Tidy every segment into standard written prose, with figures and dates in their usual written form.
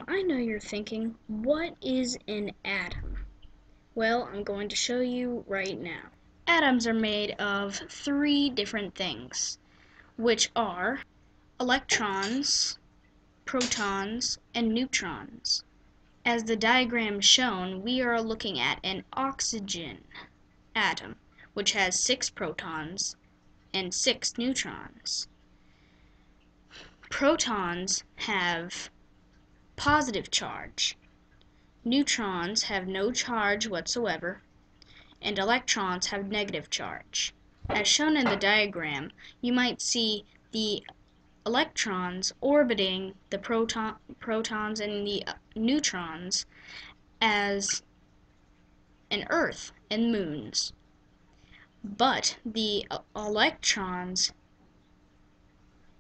I know you're thinking, what is an atom? Well, I'm going to show you right now. Atoms are made of three different things, which are electrons, protons, and neutrons. As the diagram shown, we are looking at an oxygen atom, which has 6 protons and 6 neutrons. Protons have positive charge. Neutrons have no charge whatsoever, and electrons have negative charge. As shown in the diagram, you might see the electrons orbiting the protons and the neutrons as an Earth and moons. But the electrons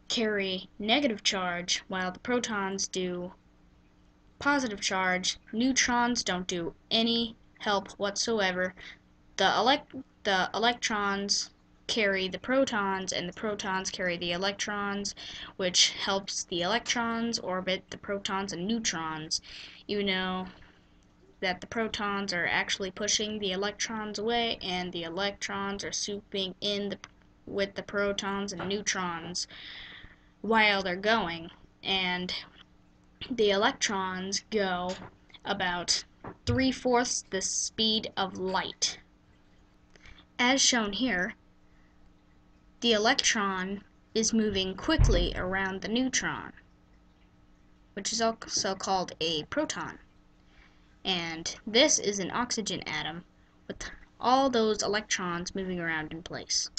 carry negative charge while the protons do positive charge. Neutrons don't do any help whatsoever. The electrons carry the protons, and the protons carry the electrons, which helps the electrons orbit the protons and neutrons. You know that the protons are actually pushing the electrons away, and the electrons are swooping in with the protons and neutrons while they're going, and the electrons go about 3/4 the speed of light. As shown here, the electron is moving quickly around the neutron, which is also called a proton. And this is an oxygen atom with all those electrons moving around in place.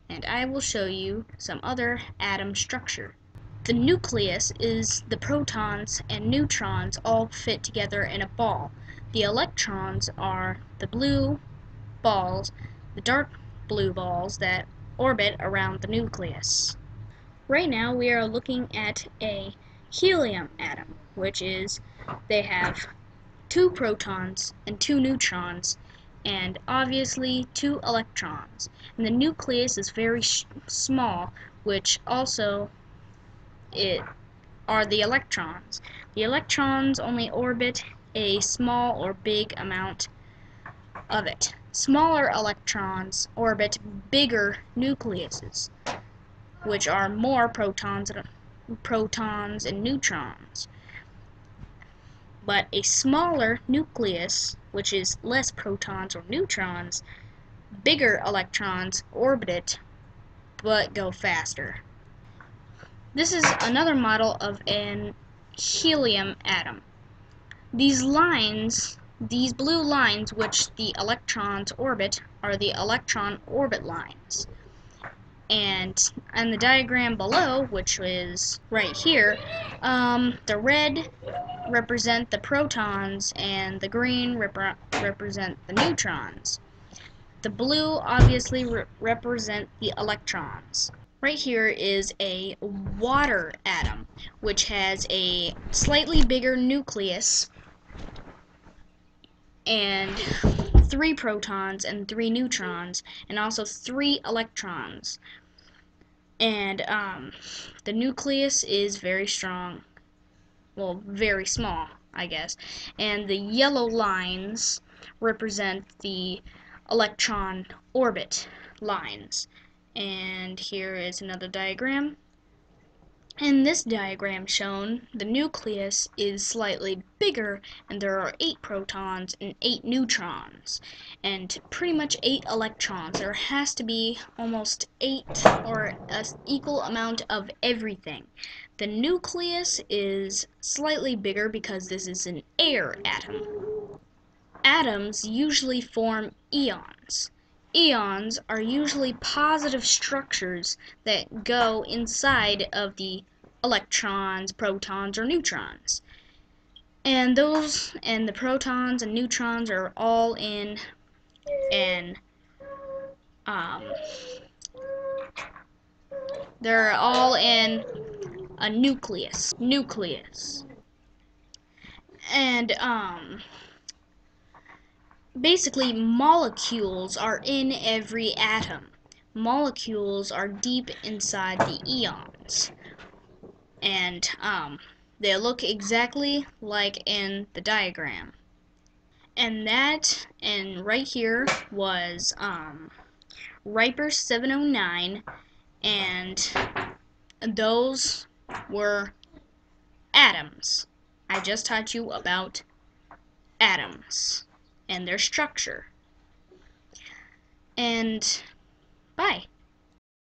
And I will show you some other atom structure. The nucleus is the protons and neutrons all fit together in a ball. The electrons are the blue balls, the dark blue balls that orbit around the nucleus. Right now we are looking at a helium atom, which is they have 2 protons and 2 neutrons, and obviously 2 electrons. And the nucleus is very small, which also are the electrons. The electrons only orbit a small or big amount of it. Smaller electrons orbit bigger nucleuses, which are more protons and neutrons. But a smaller nucleus, which is less protons or neutrons, bigger electrons orbit it, but go faster. This is another model of an helium atom. These blue lines which the electrons orbit are the electron orbit lines. And on the diagram below, which is right here, the red represent the protons and the green represent the neutrons. The blue obviously represent the electrons. Right here is a water atom, which has a slightly bigger nucleus and 3 protons and 3 neutrons, and also 3 electrons. And the nucleus is very strong, well, very small, I guess. And the yellow lines represent the electron orbit lines. And here is another diagram. In this diagram shown, the nucleus is slightly bigger, and there are 8 protons and 8 neutrons, and pretty much 8 electrons. There has to be almost 8 or an equal amount of everything. The nucleus is slightly bigger because this is an air atom. Atoms usually form ions. Ions are usually positive structures that go inside of the electrons, protons, or neutrons. And the protons and neutrons are all in they're all in a nucleus. And basically, molecules are in every atom. Molecules are deep inside the ions. And They look exactly like in the diagram. And right here was Riper 709, and those were atoms. I just taught you about atoms and their structure. And bye.